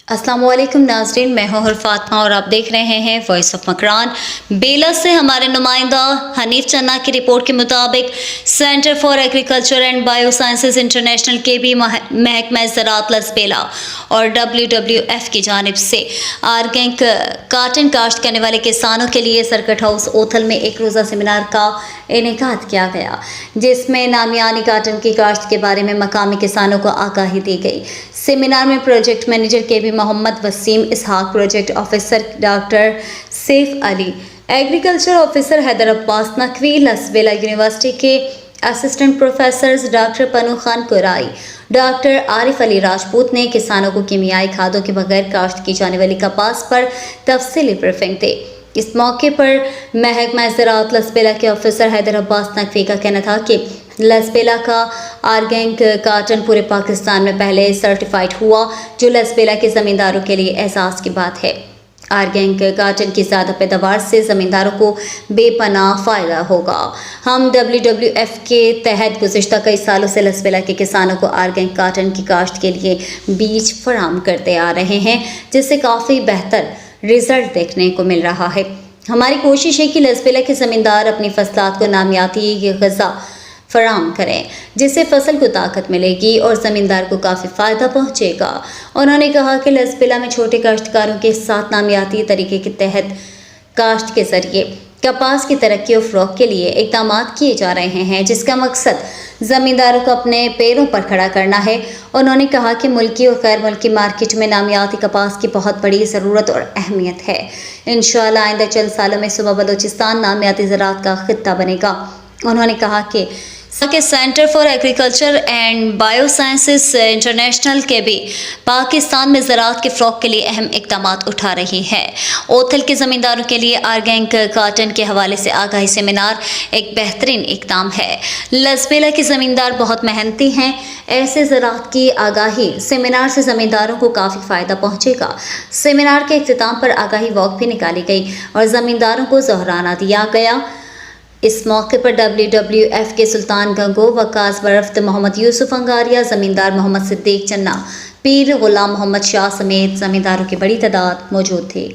अस्सलाम वालेकुम नाज़रीन, मैं हूँ फातिमा और आप देख रहे हैं वॉइस ऑफ मकरान। बेला से हमारे नुमाइंदा हनीफ चन्ना की रिपोर्ट के मुताबिक centre for agriculture and bio sciences international के भी महकमा ज़राअत लसबेला और WWF की जानिब से आर्गेनिक काटन काश्त करने वाले किसानों के लिए सर्किट हाउस ओथल में एक रोज़ा सेमिनार का इनेकाद किया गया, जिसमें नामियानी काटन की काश्त के बारे में मकामी किसानों को आगाही दी गई। सेमिनार में प्रोजेक्ट मैनेजर के भी Mohammad Waseem Ishaq, project officer doctor Saif Ali, agriculture officer Haider Abbas Naqvi, Lasbela university के assistant professor doctor Panu Khan Kurai, doctor Arif Ali Rajput ने किसानों को कीमियाई खादों के बगैर काश्त की जाने वाली कपास पर तफसीली ब्रीफिंग दी। इस मौके पर महकमा ज़राअत लसबेला के ऑफिसर हैदर अब्बास नकवी का कहना था कि लसबेला का आर्गेनिक काटन पूरे पाकिस्तान में पहले सर्टिफाइड हुआ, जो लसबेला के ज़मींदारों के लिए एहसास की बात है। आर्गेनिक काटन की ज़्यादा पैदावार से ज़मींदारों को बेपनाह फ़ायदा होगा। हम WWF के तहत गुज़िश्ता कई सालों से लसबेला के किसानों को आर्गेनिक काटन की काश्त के लिए बीज फराहम करते आ रहे हैं, जिससे काफ़ी बेहतर रिज़ल्ट देखने को मिल रहा है। हमारी कोशिश है कि लसबेला के ज़मींदार अपनी फसलात को नामियाती ग़िज़ा फराहम करें, जिससे फसल को ताकत मिलेगी और ज़मींदार को काफ़ी फ़ायदा पहुँचेगा। उन्होंने कहा कि लसबेला में छोटे काश्तकारों के साथ नामियाती तरीके के तहत काश्त के ज़रिए कपास की तरक्की और फ़रोग़ के लिए इक़दाम किए जा रहे हैं, जिसका मकसद ज़मींदारों को अपने पैरों पर खड़ा करना है। उन्होंने कहा कि मुल्की और गैर मुल्की मार्केट में नामियाती कपास की बहुत बड़ी ज़रूरत और अहमियत है। इंशाअल्लाह आइंदा चंद सालों में सूबा बलूचिस्तान नामियाती ज़राअत का खित्ता बनेगा। उन्होंने कहा कि centre for agriculture and bio sciences international के भी पाकिस्तान में ज़राअत के फ़रोग़ के लिए अहम इक़दाम उठा रही है। ओथल के ज़मींदारों के लिए आर्गेनिक काटन के हवाले से आगाही सेमिनार एक बेहतरीन इक़दाम है। लसबेला के ज़मींदार बहुत मेहनती हैं। ऐसे ज़राअत की आगाही सेमिनार से ज़मींदारों को काफ़ी फ़ायदा पहुँचेगा। सेमिनार के इख्तिताम पर आगाही वॉक भी निकाली गई और ज़मींदारों को ज़ोहराना दिया गया। इस मौके पर WWF के सुल्तान गंगो, वकास बरफ्त, मोहम्मद यूसुफ अंगारिया, ज़मींदार मोहम्मद सिद्दीक चन्ना, पीर गुलाम मोहम्मद शाह समेत ज़मींदारों की बड़ी तादाद मौजूद थी।